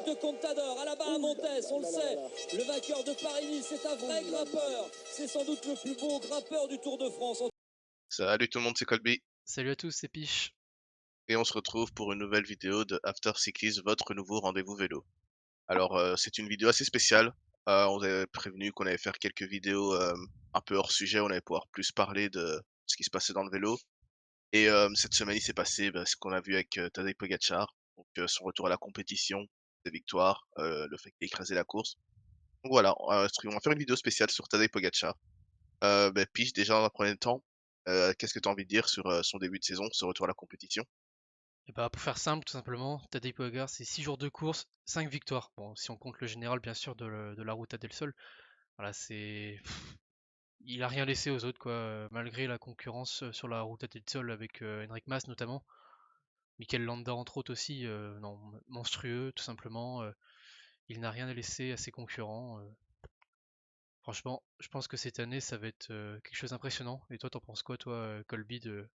l'étape de Contador, à la barre à Montes, on le sait. Le vainqueur de Paris-Nice, c'est un vrai grimpeur. C'est sans doute le plus beau grimpeur du Tour de France. Salut tout le monde, c'est Colby Salut à tous, c'est Piche. et on se retrouve pour une nouvelle vidéo de After Cyclism, votre nouveau rendez-vous vélo. Alors c'est une vidéo assez spéciale. On avait prévenu qu'on allait faire quelques vidéos un peu hors sujet, on allait pouvoir plus parler de ce qui se passait dans le vélo. Et cette semaine il s'est passé ce qu'on a vu avec Tadej Pogacar, donc son retour à la compétition, ses victoires, le fait qu'il ait écrasé la course. Donc voilà, on va faire une vidéo spéciale sur Tadej Pogacar. Pige, déjà dans un premier temps, qu'est-ce que tu as envie de dire sur son début de saison, ce retour à la compétition? Et bah, pour faire simple, tout simplement, Tadej Pogacar, c'est 6 jours de course, 5 victoires. Bon, si on compte le général, bien sûr, de la Ruta del Sol. Voilà, c'est. Il a rien laissé aux autres, quoi. Malgré la concurrence sur la Ruta del Sol avec Enric Mas notamment. Mikel Landa, entre autres aussi. Non, monstrueux, tout simplement. Il n'a rien laissé à ses concurrents. Franchement, je pense que cette année, ça va être quelque chose d'impressionnant. Et toi, t'en penses quoi, toi, Colby, de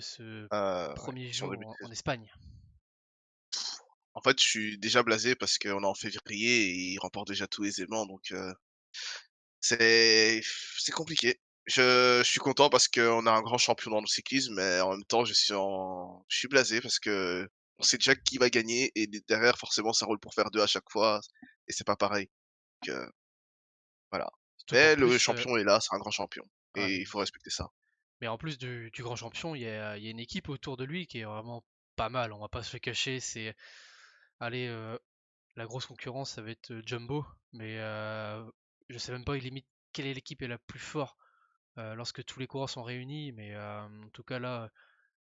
ce Ouais, premier son jour début de en saison. Espagne? En fait, je suis déjà blasé parce qu'on est en février et il remporte déjà tout aisément, donc c'est c'est compliqué. Je suis content parce qu'on a un grand champion dans le cyclisme, mais en même temps, je suis blasé parce que on sait déjà qui va gagner et derrière, forcément, ça roule pour faire 2 à chaque fois et c'est pas pareil. Donc voilà. Surtout qu'en Mais le plus, champion est là, c'est un grand champion ouais, et il faut respecter ça. mais en plus du grand champion, il y a une équipe autour de lui qui est vraiment pas mal. On va pas se le cacher. C'est, allez, la grosse concurrence, ça va être Jumbo, mais je sais même pas limite quelle est l'équipe est la plus forte lorsque tous les coureurs sont réunis. Mais en tout cas là,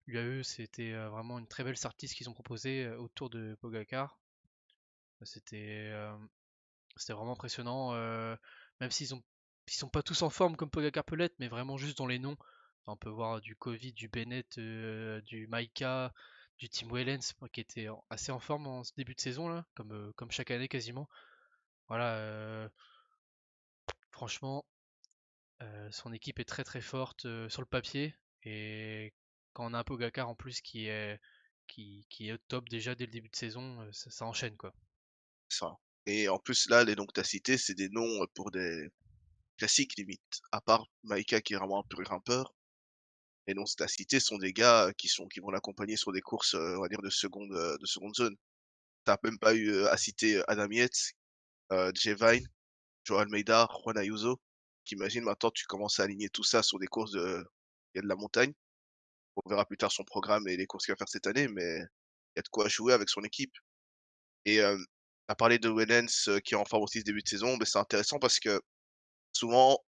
l'UAE, c'était vraiment une très belle sortie ce qu'ils ont proposé autour de Pogacar. C'était c'était vraiment impressionnant, même ils sont pas tous en forme comme Pogacar peut l'être, mais vraiment juste dans les noms. On peut voir du Covid, du Bennett, du Maika, du Tim Wellens, qui était assez en forme en ce début de saison là, comme chaque année quasiment. Voilà, franchement, son équipe est très très forte sur le papier, et quand on a un Pogacar en plus qui est au top déjà dès le début de saison, ça enchaîne quoi. Ça. Et en plus, là, les noms que tu as cités, c'est des noms pour des classiques limite. À part Maïka qui est vraiment un pur grimpeur, les noms que tu as cités sont des gars qui vont l'accompagner sur des courses, on va dire de seconde zone. T'as même pas eu à citer Adam Yates, Jay Vine, Joao Almeida, Juan Ayuso. Qu'imagine maintenant tu commences à aligner tout ça sur des courses il y a de la montagne. On verra plus tard son programme et les courses qu'il va faire cette année, mais il y a de quoi jouer avec son équipe. Et tu parlé de Wellens qui est en forme aussi ce début de saison, mais c'est intéressant parce que souvent,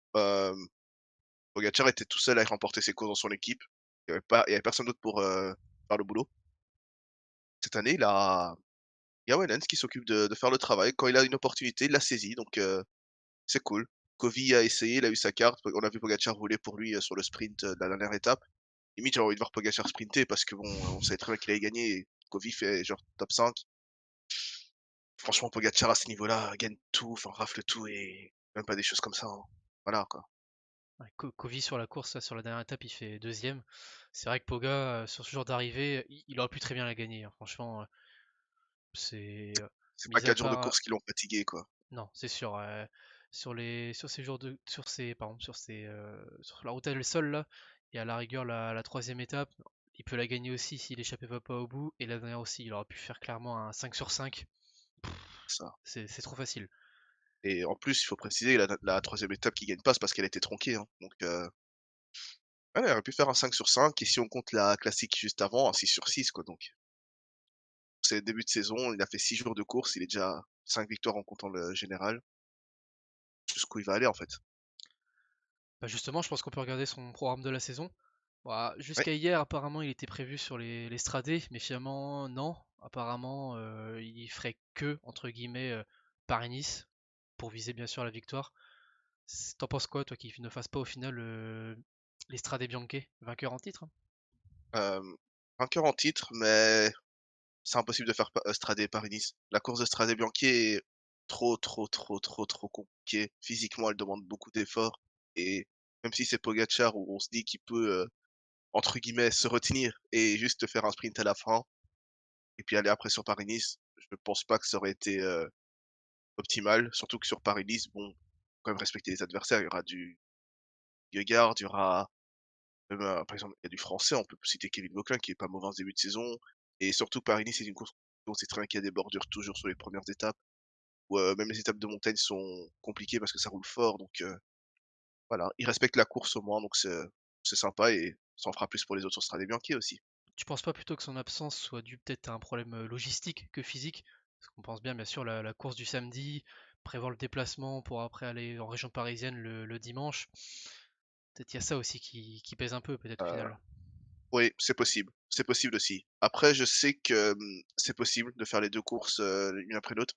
Pogacar était tout seul à remporter ses courses dans son équipe. Il y avait personne d'autre pour, faire le boulot. Cette année, il y a Wellens qui s'occupe de faire le travail. Quand il a une opportunité, il la saisit, donc c'est cool. Kovi a essayé, il a eu sa carte. On a vu Pogacar rouler pour lui, sur le sprint, de la dernière étape. Limite, j'avais envie de voir Pogacar sprinter parce que bon, on savait très bien qu'il allait gagner et Kovi fait genre top 5. Franchement, Pogacar à ce niveau-là gagne tout, enfin rafle tout et même pas des choses comme ça, hein. Voilà, quoi. Ouais, Kovi sur la course, là, sur la dernière étape, il fait deuxième. C'est vrai que Poga, sur ce genre d'arrivée, il aurait pu très bien la gagner, hein. Franchement, c'est C'est pas mis à 4 jours de part, course qui l'ont fatigué, quoi. non, c'est sûr. Sur ces jours de, sur la route del Sol là, et à la rigueur la troisième étape, il peut la gagner aussi s'il échappait pas au bout. Et la dernière aussi, il aurait pu faire clairement un 5 sur 5. Ça. C'est trop facile. Et en plus, il faut préciser la 3e étape qu'il gagne pas, c'est parce qu'elle a été tronquée, hein. Donc ouais, il aurait pu faire un 5 sur 5 et si on compte la classique juste avant, un 6 sur 6, quoi, donc c'est le début de saison, il a fait 6 jours de course, il est déjà à 5 victoires en comptant le général. Jusqu'où il va aller, en fait. Bah justement, je pense qu'on peut regarder son programme de la saison. Bah, Ouais, jusqu'à hier, apparemment, il était prévu sur les Stradés, mais finalement, non. Apparemment, il ferait que, entre guillemets, Paris-Nice, pour viser bien sûr la victoire. T'en penses quoi, toi, qu'il ne fasse pas au final les Stradé Bianche, vainqueur en titre, hein? vainqueur en titre, mais c'est impossible de faire Stradé Paris-Nice. La course de Stradé Bianchi est trop compliquée. Physiquement, elle demande beaucoup d'efforts et même si c'est Pogacar où on se dit qu'il peut, entre guillemets «se retenir» et juste faire un sprint à la fin et puis aller après sur Paris-Nice, je pense pas que ça aurait été optimal. Surtout que sur Paris-Nice, bon, faut quand même respecter les adversaires. Il y aura du Gueugard, il y aura même, par exemple, il y a du français, on peut citer Kevin Bauquin qui est pas mauvais en ce début de saison. Et surtout Paris-Nice, c'est une course où on sait très bien qu'il y a des bordures toujours sur les premières étapes, où même les étapes de montagne sont compliquées parce que ça roule fort. Donc voilà, ils respectent la course au moins, donc c'est sympa et ça en fera plus pour les autres sur Strade Bianchi aussi. Tu penses pas plutôt que son absence soit due peut-être à un problème logistique que physique? Parce qu'on pense bien sûr la course du samedi, prévoir le déplacement pour après aller en région parisienne le dimanche. Peut-être il y a ça aussi qui pèse un peu peut-être au Heu, final. oui, c'est possible aussi. Après je sais que, c'est possible de faire les 2 courses, l'une après l'autre.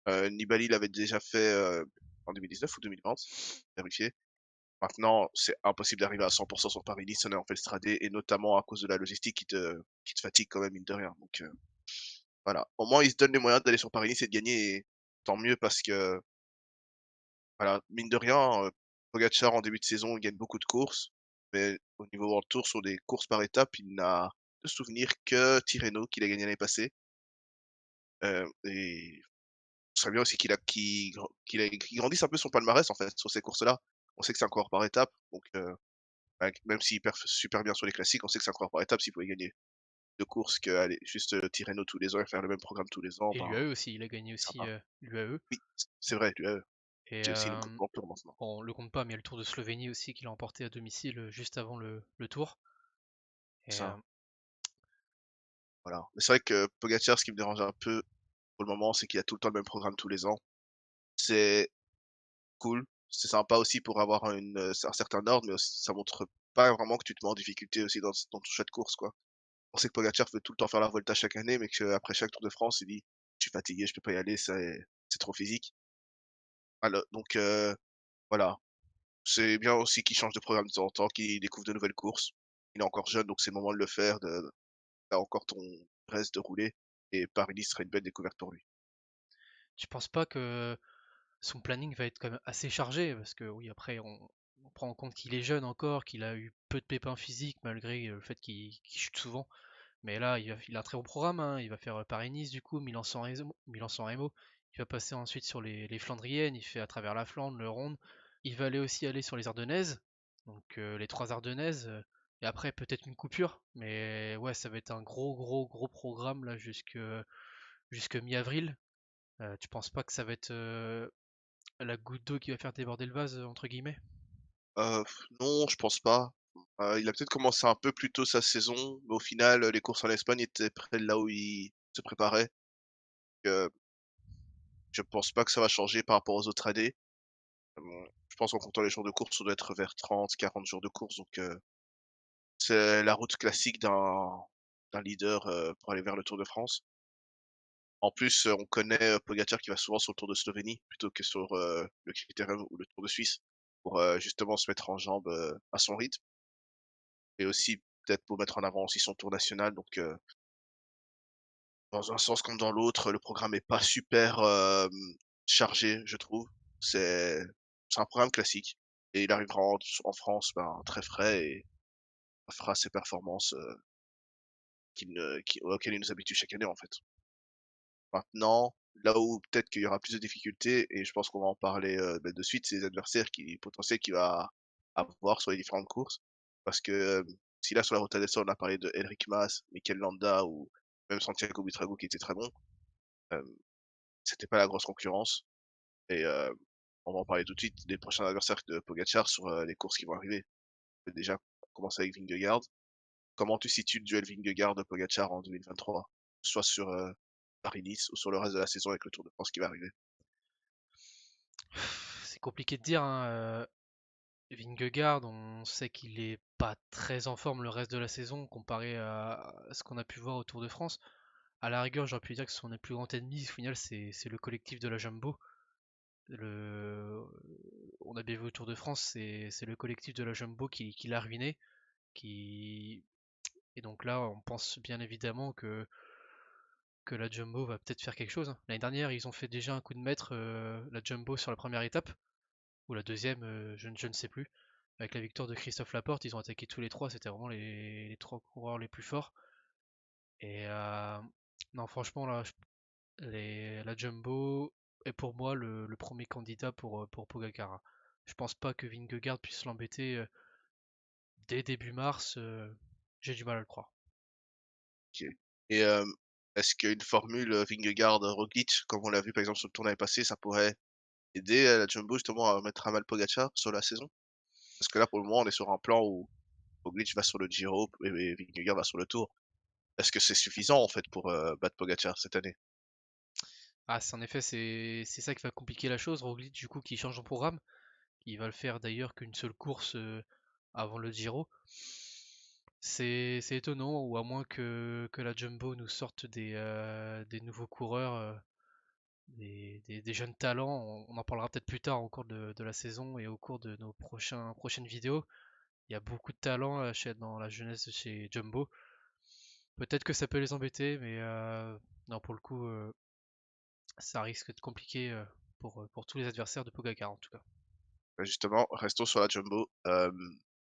Nibali l'avait déjà fait, en 2019 ou 2020, vérifier. Maintenant, c'est impossible d'arriver à 100 sur Paris-Nice en ayant fait le Stradé et notamment à cause de la logistique qui te fatigue quand même mine de rien. Donc voilà. Au moins ils se donnent les moyens d'aller sur Paris-Nice et de gagner et tant mieux parce que voilà, mine de rien, Pogačar en début de saison, il gagne beaucoup de courses, mais au niveau World Tour, sur des courses par étapes, il n'a de souvenir que Tirreno qu'il a gagné l'année passée. Et ce serait bien aussi qu'il grandisse un peu son palmarès en fait sur ces courses-là. On sait que c'est un coureur par étapes, donc même s'il perf super bien sur les classiques, on sait que c'est un coureur par étapes. S'il pouvait gagner 2 courses qu'aller juste, Tirreno tous les ans et faire le même programme tous les ans, Et ben, l'UAE aussi, il a gagné aussi sympa. l'UAE. Oui, c'est vrai, l'UAE, Et qui est aussi le Grand Tour maintenant. bon, on le compte pas, mais il y a le Tour de Slovénie aussi qu'il a emporté à domicile juste avant le Tour. Et Ça, voilà. Mais c'est vrai que Pogacar, ce qui me dérange un peu pour le moment, c'est qu'il y a tout le temps le même programme tous les ans. C'est cool, c'est sympa aussi pour avoir un certain ordre, mais aussi ça montre pas vraiment que tu te mets en difficulté aussi dans ton choix de course, quoi. On sait que Pogacar veut tout le temps faire la Volta chaque année, mais qu'après chaque Tour de France, il dit: «Je suis fatigué, je peux pas y aller, c'est trop physique». Donc voilà, c'est bien aussi qu'il change de programme de temps en temps, qu'il découvre de nouvelles courses. Il est encore jeune, donc c'est le moment de le faire, tu encore ton reste de rouler et Paris-Nice serait une belle découverte pour lui. tu penses pas que son planning va être quand même assez chargé? Parce que oui, après, on prend en compte qu'il est jeune encore, qu'il a eu peu de pépins physiques malgré le fait qu'il chute souvent. Mais là, il a un très bon programme, hein. Il va faire Paris-Nice du coup, Milan-San Remo. Il va passer ensuite sur les Flandriennes, il fait à travers la Flandre, le Rhône. Il va aller sur les Ardennaises, donc les trois Ardennaises. Et après peut-être une coupure, mais ouais, ça va être un gros programme là jusque mi-avril. Tu penses pas que ça va être la goutte d'eau qui va faire déborder le vase entre guillemets? Heu, non, je pense pas. Il a peut-être commencé un peu plus tôt sa saison, mais au final, les courses en Espagne étaient près de là où il se préparait. Heu, je pense pas que ça va changer par rapport aux autres années. Je pense qu'en comptant les jours de course, on doit être vers 30-40 jours de course, donc c'est la route classique d'un leader, pour aller vers le Tour de France. En plus, on connaît, Pogacar qui va souvent sur le Tour de Slovénie plutôt que sur, le Critérium ou le Tour de Suisse pour, justement se mettre en jambes, à son rythme et aussi peut-être pour mettre en avant aussi son Tour national. Donc dans un sens comme dans l'autre, le programme est pas super, chargé, je trouve. C'est c'est un programme classique et il arrivera en France, ben, très frais et fera ses performances, auxquelles il nous habitue chaque année, en fait. Maintenant, là où peut-être qu'il y aura plus de difficultés et je pense qu'on va en parler, bah, de suite, c'est les adversaires potentiels qu'il va avoir sur les différentes courses. Parce que, si là sur la Ruta del Sol, on a parlé de Enric Mas, Mikel Landa ou même Santiago Buitrago qui était très bon, hem, c'était pas la grosse concurrence et on va en parler tout de suite des prochains adversaires de Pogacar sur, les courses qui vont arriver. On peut déjà commencer avec Vingegaard. Comment tu situes le duel Vingegaard-Pogacar en 2023? Soit sur, Paris-Nice ou sur le reste de la saison avec le Tour de France qui va arriver? C'est compliqué de dire, hein, Vingegaard, on sait qu'il est pas très en forme le reste de la saison comparé à ce qu'on a pu voir au Tour de France. À la rigueur, j'aurais pu dire que son plus grand ennemi, au final, c'est le collectif de la Jumbo. On a bien vu au Tour de France, c'est le collectif de la Jumbo qui l'a ruiné. Qui... Et donc là, on pense bien évidemment que la Jumbo va peut-être faire quelque chose, hein. L'année dernière, ils ont fait déjà un coup de maître, la Jumbo sur la première étape, ou la deuxième, je ne sais plus. Avec la victoire de Christophe Laporte, ils ont attaqué tous les trois, c'était vraiment les trois coureurs les plus forts. Et non, franchement, là, la Jumbo est pour moi le premier candidat pour Pogacar. Je pense pas que Vingegaard puisse l'embêter dès début mars. J'ai du mal à le croire. Ok. Et est-ce qu'une formule Vingegaard-Roglic, comme on l'a vu par exemple sur le tour l'année passé, ça pourrait aider la Jumbo justement à mettre à mal Pogacar sur la saison? Parce que là, pour le moment, on est sur un plan où Roglic va sur le Giro et Vingegaard va sur le Tour. Est-ce que c'est suffisant en fait pour battre Pogacar cette année? Ah, en effet, c'est ça qui va compliquer la chose. Roglic, du coup, qui change son programme. Il va le faire d'ailleurs qu'une seule course avant le Giro. C'est étonnant, ou à moins que la Jumbo nous sorte des nouveaux coureurs, des jeunes talents. On en parlera peut-être plus tard au cours de la saison et au cours de nos prochaines vidéos. Il y a beaucoup de talents dans la jeunesse de chez Jumbo. Peut-être que ça peut les embêter, mais non, pour le coup, ça risque de compliquer pour tous les adversaires de Pogacar en tout cas. Bah, justement, restons sur la Jumbo. Tu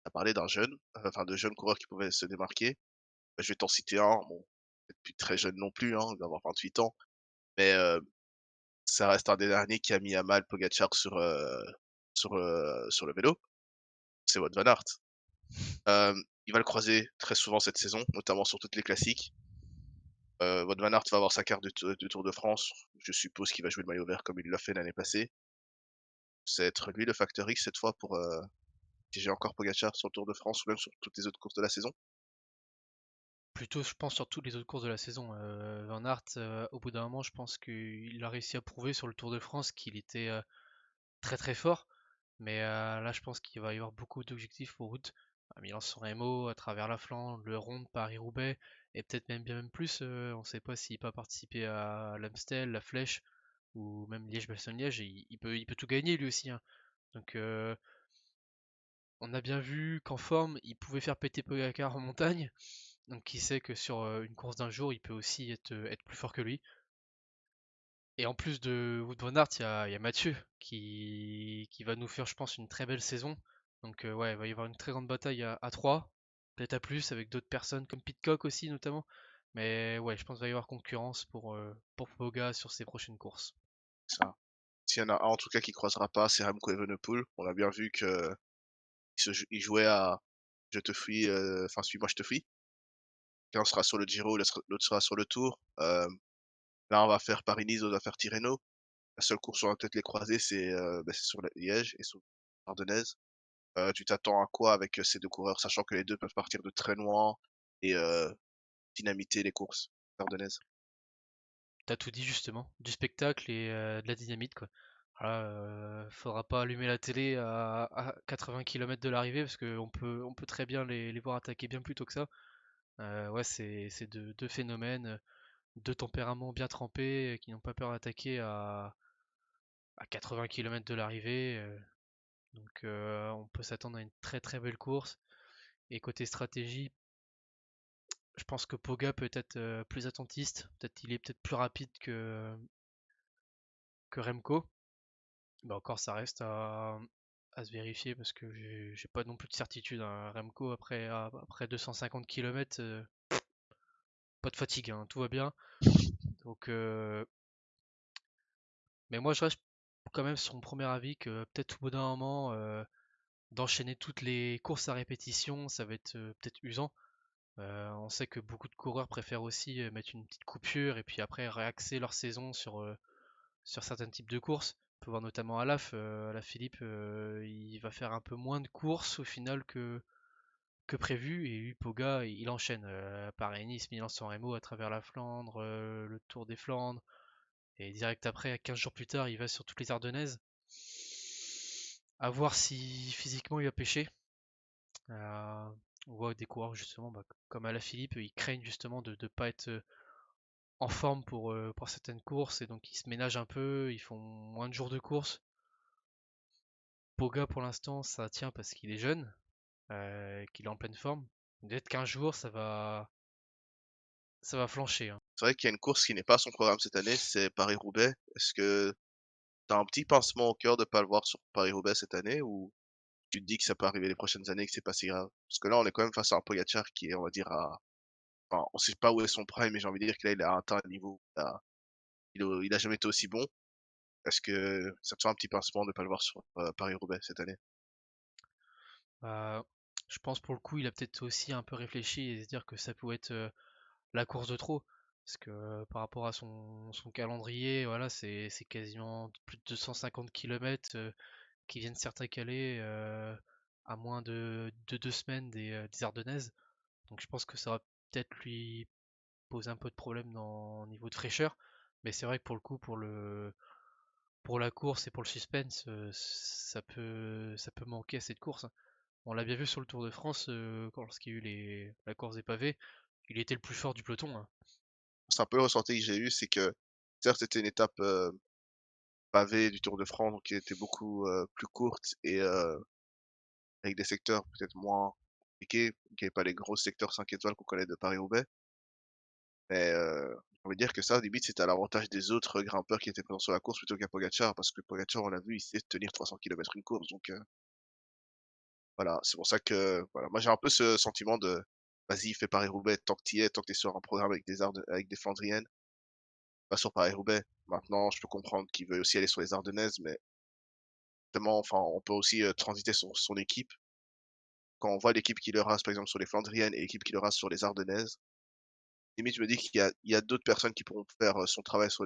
as parlé d'un jeune, enfin de jeunes coureurs qui pouvaient se démarquer. Bah, je vais t'en citer un, bon, peut-être plus très jeune non plus, hein, il doit avoir 28 ans, mais ça reste un des derniers qui a mis à mal Pogacar sur le vélo, c'est Wout van Aert. Il va le croiser très souvent cette saison, notamment sur toutes les classiques. Wout van Aert va avoir sa carte du Tour de France. Je suppose qu'il va jouer le maillot vert comme il l'a fait l'année passée. C'est être lui le facteur X cette fois pour piéger encore Pogacar sur le Tour de France ou même sur toutes les autres courses de la saison. Plutôt, je pense, sur toutes les autres courses de la saison. Van Aert, au bout d'un moment, je pense qu'il a réussi à prouver sur le Tour de France qu'il était très très fort. Mais là, je pense qu'il va y avoir beaucoup d'objectifs pour route. À Milan-San Remo, à travers la Flandre, le Ronde, Paris-Roubaix, et peut-être même plus. On ne sait pas s'il peut participer à l'Amstel, la Flèche, ou même Liège-Bastogne-Liège. Il peut tout gagner lui aussi, hein. Donc, on a bien vu qu'en forme, il pouvait faire péter Pogacar en montagne. Donc qui sait que sur une course d'un jour, il peut aussi être plus fort que lui. Et en plus de Wout van Aert, il y a Mathieu qui va nous faire, je pense, une très belle saison. Donc ouais, il va y avoir une très grande bataille à 3, peut-être à plus, avec d'autres personnes comme Pitcock aussi notamment. Mais ouais, je pense qu'il va y avoir concurrence pour Poga sur ses prochaines courses. Ça. S'il y en a un en tout cas qui croisera pas, c'est Remco Evenepoel. On a bien vu que il jouait à je te fuis, enfin suis-moi je te fuis. L'un sera sur le Giro, l'autre sera sur le Tour. Là on va faire Paris-Nice, l'autre va faire Tirreno. La seule course où on va peut-être les croiser, c'est sur la Liège et sur l'Ardennaise. Tu t'attends à quoi avec ces deux coureurs, sachant que les deux peuvent partir de très loin et dynamiter les courses ardennaises? T'as tout dit justement, du spectacle et de la dynamite quoi. Voilà, faudra pas allumer la télé à 80 km de l'arrivée parce qu'on peut très bien les voir attaquer bien plus tôt que ça. Ouais, c'est deux phénomènes, deux tempéraments bien trempés qui n'ont pas peur d'attaquer à 80 km de l'arrivée. Donc on peut s'attendre à une très très belle course. Et côté stratégie, je pense que Poga peut être plus attentiste. Peut-être il est peut-être plus rapide que Remco. Bah encore, ça reste à se vérifier parce que j'ai pas non plus de certitude, hein. Remco, après 250 km, pas de fatigue, hein, tout va bien. Donc, mais moi, je reste quand même sur mon premier avis que peut-être au bout d'un moment, d'enchaîner toutes les courses à répétition, ça va être peut-être usant. On sait que beaucoup de coureurs préfèrent aussi mettre une petite coupure et puis après réaxer leur saison sur certains types de courses. On peut voir notamment Alaphilippe, il va faire un peu moins de courses au final que prévu. Et lui, Poga, il enchaîne Paris-Nice, Milan-San Remo à travers la Flandre, le Tour des Flandres. Et direct après, 15 jours plus tard, il va sur toutes les Ardennaises. À voir si physiquement il va pêcher. Euh, on voit des coureurs justement comme Alaphilippe, ils craignent justement de ne pas être en forme pour certaines courses et donc ils se ménagent un peu, ils font moins de jours de course. Poga pour l'instant ça tient parce qu'il est jeune, qu'il est en pleine forme. Peut-être qu'un jour ça va flancher, hein. C'est vrai qu'il y a une course qui n'est pas à son programme cette année, c'est Paris-Roubaix. Est-ce que tu as un petit pincement au cœur de pas le voir sur Paris-Roubaix cette année ou tu te dis que ça peut arriver les prochaines années et que c'est pas si grave? Parce que là, on est quand même face à un Pogacar qui est, on va dire, enfin, on sait pas où est son prime, mais j'ai envie de dire que là, il a atteint un niveau, il a jamais été aussi bon. Est-ce que ça te fait un petit pincement de ne pas le voir sur Paris-Roubaix cette année? Bah, je pense pour le coup, il a peut-être aussi un peu réfléchi et se dire que ça pouvait être la course de trop. Parce que par rapport à son calendrier, voilà, c'est quasiment plus de 250 km qui viennent s'intercaler à moins de 2 semaines des Ardennaises. Donc je pense que ça va peut-être lui poser un peu de problème au niveau de fraîcheur. Mais c'est vrai que pour le coup, pour la course et pour le suspense, ça peut manquer à cette course, hein. On l'a bien vu sur le Tour de France, lorsqu'il y a eu la course des pavés, il était le plus fort du peloton, hein. C'est un peu le ressenti que j'ai eu, c'est que certes c'était une étape pavée du Tour de France, donc qui était beaucoup plus courte et avec des secteurs peut-être moins compliqués, qui n'avaient pas les gros secteurs 5 étoiles qu'on connaît de Paris-Roubaix. Mais j'ai envie de dire que ça, limite, c'était à l'avantage des autres grimpeurs qui étaient présents sur la course plutôt qu'à Pogacar, parce que Pogacar, on l'a vu, il sait tenir 300 km une course. Donc voilà, c'est pour ça que voilà, moi j'ai un peu ce sentiment de vas-y, fais Paris-Roubaix tant que t'y es, tant que t'es sur un programme avec des Flandriennes, pas sur Paris-Roubaix. Maintenant, je peux comprendre qu'il veut aussi aller sur les Ardennaises, mais tellement, enfin, on peut aussi transiter sur son équipe. Quand on voit l'équipe qui le rase, par exemple, sur les Flandriennes et l'équipe qui le rase sur les Ardennaises, limite, je me dis qu'il y a d'autres personnes qui pourront faire son travail sur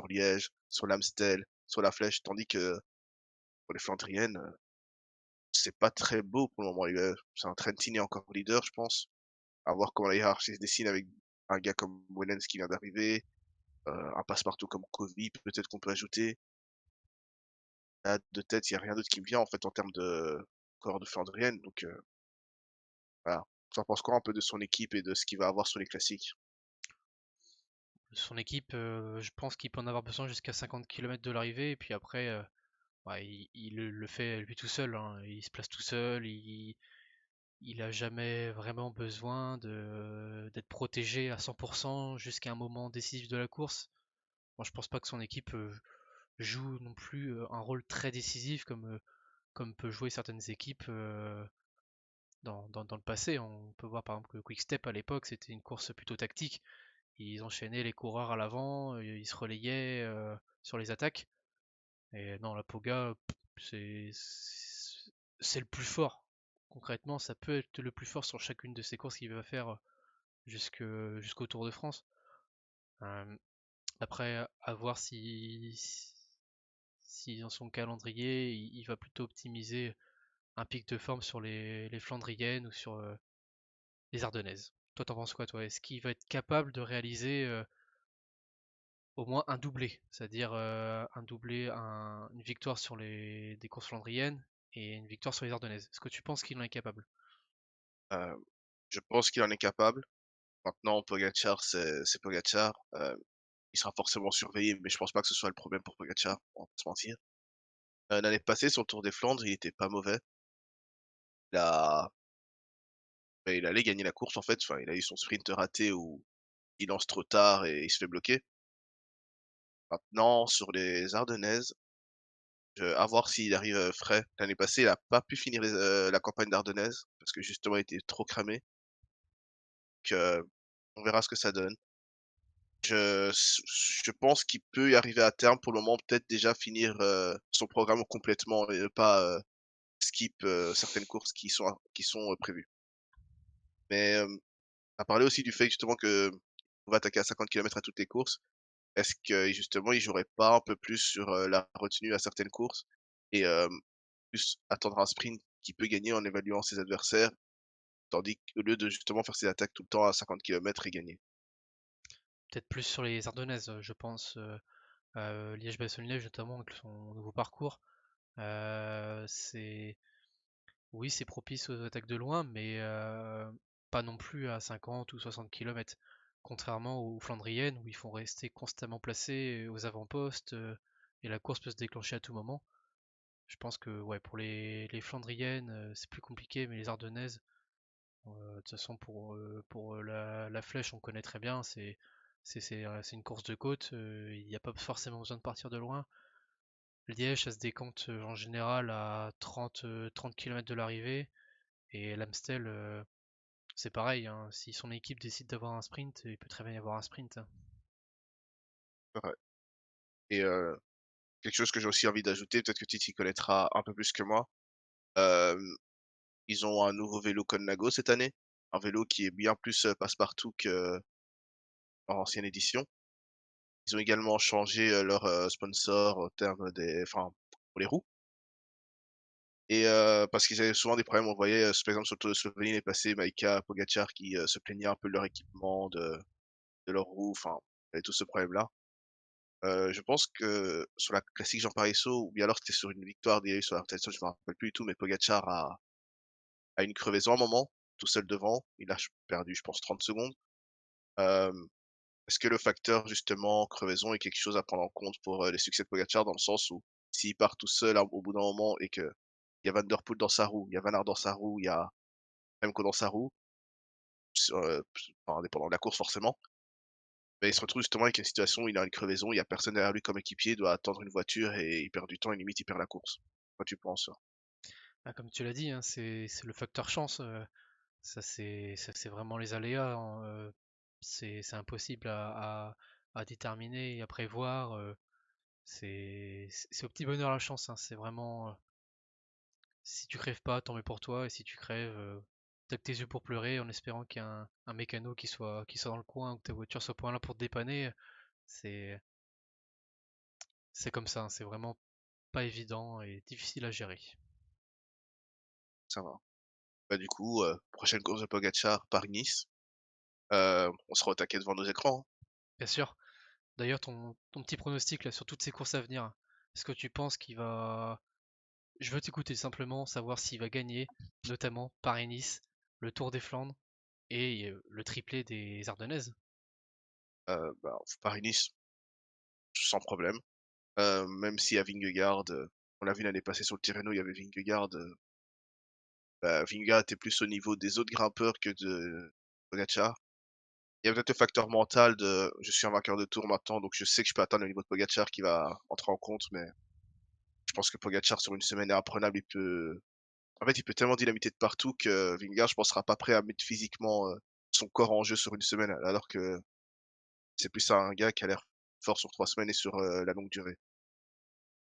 Liège, sur l'Amstel, sur la Flèche, tandis que pour les Flandriennes, c'est pas très beau pour le moment. C'est un Trentin est encore leader, je pense. À voir comment la hiérarchie se dessine avec un gars comme Wellens qui vient d'arriver, un passe-partout comme Kovi, peut-être qu'on peut ajouter. Là, de tête, il y a rien d'autre qui me vient en fait en termes de corps de Flandrienne. Donc voilà. Tu en penses quoi un peu de son équipe et de ce qu'il va avoir sur les classiques? Son équipe, je pense qu'il peut en avoir besoin jusqu'à 50 km de l'arrivée, et puis après, ouais, il le fait lui tout seul, hein. Il se place tout seul, il a jamais vraiment besoin d'être protégé à 100% jusqu'à un moment décisif de la course. Moi, je pense pas que son équipe joue non plus un rôle très décisif comme peut jouer certaines équipes dans le passé. On peut voir par exemple que Quick-Step à l'époque, c'était une course plutôt tactique. Ils enchaînaient les coureurs à l'avant, ils se relayaient sur les attaques. Et non, la Poga, c'est c'est le plus fort. Concrètement, ça peut être le plus fort sur chacune de ces courses qu'il va faire jusqu'au Tour de France. Euh, Après, à voir si dans son calendrier, il va plutôt optimiser un pic de forme sur les Flandriennes ou sur les Ardennaises. Toi, t'en penses quoi, toi? Est-ce qu'il va être capable de réaliser au moins un doublé, c'est-à-dire un doublé, une victoire sur des courses flandriennes et une victoire sur les Ardennaises? Est-ce que tu penses qu'il en est capable? Euh, je pense qu'il en est capable. Maintenant, Pogacar, c'est Pogacar. Il sera forcément surveillé, mais je pense pas que ce soit le problème pour Pogacar, on va pas se mentir. L'année passée, sur le Tour des Flandres, il était pas mauvais. Il a, il allait gagner la course en fait. Enfin, il a eu son sprint raté où il lance trop tard et il se fait bloquer. Maintenant, sur les Ardennaises, à voir s'il arrive frais. L'année passée, il a pas pu finir la campagne d'Ardennaise parce que justement, il était trop cramé. Donc, on verra ce que ça donne. Je pense qu'il peut y arriver à terme. Pour le moment, peut-être déjà finir son programme complètement et ne pas skip certaines courses qui sont prévues. Mais on a parlé aussi du fait justement que on va attaquer à 50 km à toutes les courses. Est-ce que justement il jouerait pas un peu plus sur la retenue à certaines courses et plus attendre un sprint qui peut gagner en évaluant ses adversaires, tandis qu'au lieu de justement faire ses attaques tout le temps à 50 km et gagner. Peut-être plus sur les Ardennaises, je pense. Liège-Bastogne-Liège notamment avec son nouveau parcours. C'est Oui, c'est propice aux attaques de loin, mais pas non plus à 50 ou 60 km. Contrairement aux Flandriennes où ils font rester constamment placés aux avant-postes et la course peut se déclencher à tout moment. Je pense que ouais, pour les Flandriennes, c'est plus compliqué, mais les Ardennaises, de toute façon pour la flèche, on connaît très bien, c'est une course de côte, il n'y a pas forcément besoin de partir de loin. Liège, ça se décompte en général à 30 km de l'arrivée. Et l'Amstel, c'est pareil, hein, si son équipe décide d'avoir un sprint, il peut très bien y avoir un sprint, hein. c'est vrai. Et quelque chose que j'ai aussi envie d'ajouter, peut-être que tu t'y connaîtras un peu plus que moi. Hem, Ils ont un nouveau vélo Colnago cette année, un vélo qui est bien plus, passe-partout que leur ancienne édition. Ils ont également changé, leur, sponsor au terme des enfin, pour les roues et parce qu'ils avaient souvent des problèmes. On voyait, par exemple, sur le Tour de Slovénie l'année passée, Majka, Pogačar qui, se plaignaient un peu de leur équipement, de leurs roues, enfin, il y avait tout ce problème-là. Je pense que sur la classique Jean Parisot ou bien alors c'était sur une victoire d'il y a eu sur la rotation, je me rappelle plus du tout, mais Pogačar a une crevaison à un moment, tout seul devant. Il a perdu, je pense, 30 secondes. Hem, Est-ce que le facteur justement crevaison est quelque chose à prendre en compte pour, les succès de Pogačar dans le sens où s'il part tout seul au bout d'un moment et qu'il y a Van der Poel dans sa roue, il y a Van Aert dans sa roue, il y a Remco dans sa roue, sur, enfin indépendant de la course forcément, mais il se retrouve justement avec une situation où il a une crevaison, il y a personne derrière lui comme équipier, il doit attendre une voiture et il perd du temps et limite il perd la course. Quoi tu penses, toi? Ah, comme tu l'as dit, hein, c'est le facteur chance. Ça, c'est vraiment les aléas, hein, c'est impossible à déterminer et à prévoir. C'est au petit bonheur la chance, hein, c'est vraiment. Si tu crèves pas, tant mieux pour toi. Et si tu crèves, t'as que tes yeux pour pleurer en espérant qu'il y ait un mécano qui soit dans le coin ou que ta voiture soit au point là pour te dépanner. C'est, c'est comme ça, hein, c'est vraiment pas évident et difficile à gérer. Ça va. Bah, du coup, prochaine course de Pogačar, Paris-Nice. On sera au taquet devant nos écrans, hein. Bien sûr. D'ailleurs, ton petit pronostic là sur toutes ces courses à venir, est-ce que tu penses qu'il va. Je veux t'écouter simplement, savoir s'il va gagner, notamment Paris-Nice, le Tour des Flandres et le triplé des Ardennaises. Bah, Paris-Nice, sans problème. Même si à Vingegaard, on l'a vu l'année passée sur le Tirreno, il y avait Vingegaard, bah, Vingegaard était plus au niveau des autres grimpeurs que de Pogačar. Il y a peut-être le facteur mental de: «Je suis un vainqueur de Tour maintenant, donc je sais que je peux atteindre le niveau de Pogačar» qui va entrer en compte, mais je pense que Pogačar sur une semaine est imprenable. Il peut tellement dynamiter de partout que Vingegaard, je pense, sera pas prêt à mettre physiquement, son corps en jeu sur une semaine, alors que c'est plus un gars qui a l'air fort sur 3 semaines et sur, la longue durée.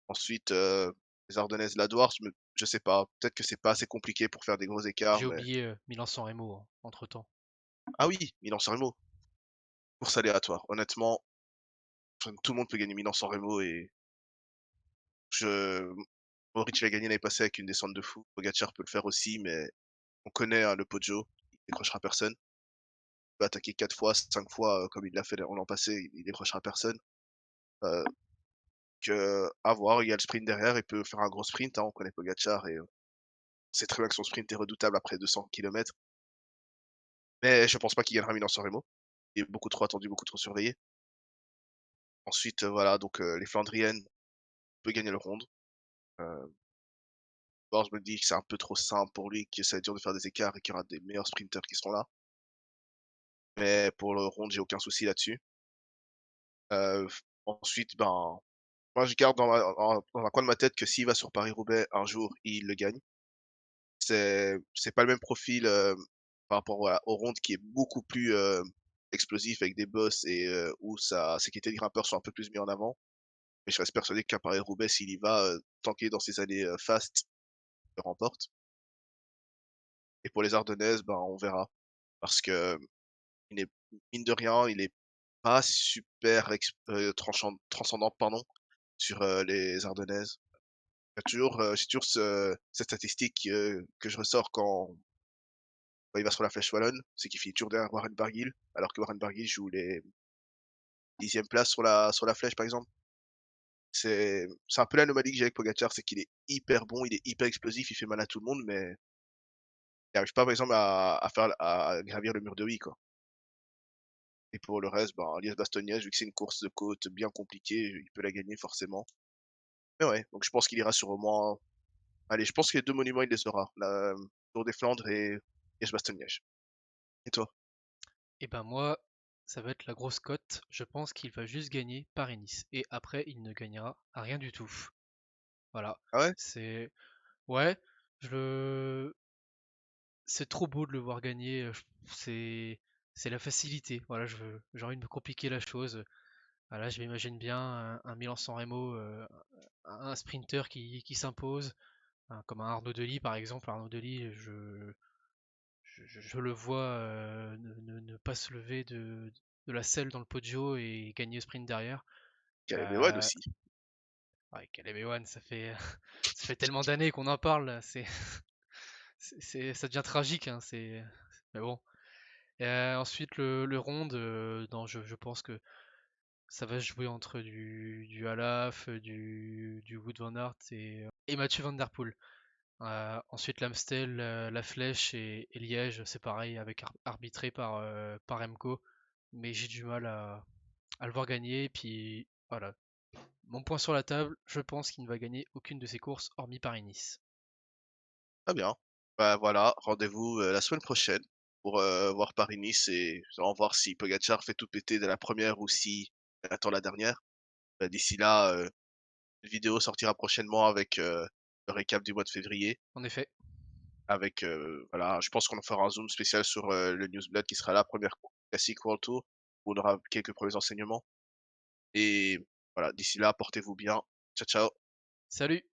Ensuite, les Ardennaises, l'Adwar, je sais pas, peut-être que c'est pas assez compliqué pour faire des gros écarts, J'ai mais oublié Milan-San Remo hein, entre-temps. ah oui, Milan-San Remo, course aléatoire. Honnêtement, enfin, tout le monde peut gagner Milan-San Remo et je Mohoric l'a gagné l'année passée avec une descente de fou. Pogačar peut le faire aussi, mais on connaît, hein, le Poggio, il décrochera personne. Il peut attaquer 4 fois, 5 fois, comme il l'a fait l'an passé, il décrochera personne. Heu, à voir, il y a le sprint derrière, il peut faire un gros sprint, hein, on connaît Pogačar et on sait très bien que son sprint est redoutable après 200 kilomètres. Mais je pense pas qu'il gagnera Milan-San Remo. Il est beaucoup trop attendu, beaucoup trop surveillé. Ensuite, voilà, donc les Flandriennes peut gagner le Ronde. Heu, bon, je me dis que c'est un peu trop simple pour lui, que ça va être dur de faire des écarts et qu'il y aura des meilleurs sprinters qui seront là. Mais pour le Ronde, j'ai aucun souci là-dessus. Ensuite, ben, moi je garde dans un coin de ma tête que s'il va sur Paris-Roubaix un jour, il le gagne. C'est pas le même profil, par rapport au Ronde qui est beaucoup plus, explosif avec des bosses et où ses qualités de grimpeur sont un peu plus mis en avant. Mais je reste persuadé qu'un Paris-Roubaix, s'il y va, tant qu'il est dans ses années, fast, il le remporte. Et pour les Ardennaises, ben, on verra. Parce que il est mine de rien, il est pas super transcendant, pardon, sur, les Ardennaises. J'ai toujours cette statistique, que je ressors quand il va sur la Flèche Wallonne, c'est qu'il finit toujours derrière Warren Barguil, alors que Warren Barguil joue les 10e places sur la Flèche, par exemple. C'est un peu l'anomalie que j'ai avec Pogacar, c'est qu'il est hyper bon, il est hyper explosif, il fait mal à tout le monde, mais il arrive pas, par exemple, à gravir le mur de Huy, quoi. Et pour le reste, ben, Liège-Bastogne-Liège, vu que c'est une course de côte bien compliquée, il peut la gagner forcément. Mais ouais, donc je pense qu'il ira sur au moins, allez, je pense que les 2 monuments, il les aura. La Tour des Flandres et Liège-Bastogne-Liège. Et toi? Et ben moi, ça va être la grosse cote. Je pense qu'il va juste gagner Paris-Nice. Et après, il ne gagnera à rien du tout. Voilà. Ah ouais? C'est. Ouais, je le. C'est trop beau de le voir gagner. C'est la facilité. Voilà, j'ai envie de me compliquer la chose. Ah là, je m'imagine bien un Milan-San Remo, un sprinter qui s'impose, comme un Arnaud Delis par exemple. Arnaud Delis, je le vois ne pas se lever de la selle dans le Poggio et gagner le sprint derrière. Caleb Ewan Euh, aussi. ouais, Caleb Ewan, ça fait tellement d'années qu'on en parle, là, ça devient tragique, hein, mais bon. Ensuite, le Ronde, non, je pense que ça va se jouer entre du Alaf, du Wout van Aert et Mathieu Van Der Poel. Ensuite, l'Amstel, la Flèche et Liège, c'est pareil, avec arbitré par Remco. Mais j'ai du mal à le voir gagner. Et puis voilà, mon point sur la table, je pense qu'il ne va gagner aucune de ses courses hormis Paris-Nice. Très bien. Bah voilà, rendez-vous la semaine prochaine pour voir Paris-Nice et vraiment voir si Pogacar fait tout péter dès la première ou si il attend la dernière. Bah, d'ici là, une vidéo sortira prochainement avec le récap du mois de février. En effet, Avec voilà, je pense qu'on en fera un zoom spécial sur le Newsblad qui sera la première classique World Tour où on aura quelques premiers enseignements. Et voilà, d'ici là, portez-vous bien. Ciao, ciao. salut!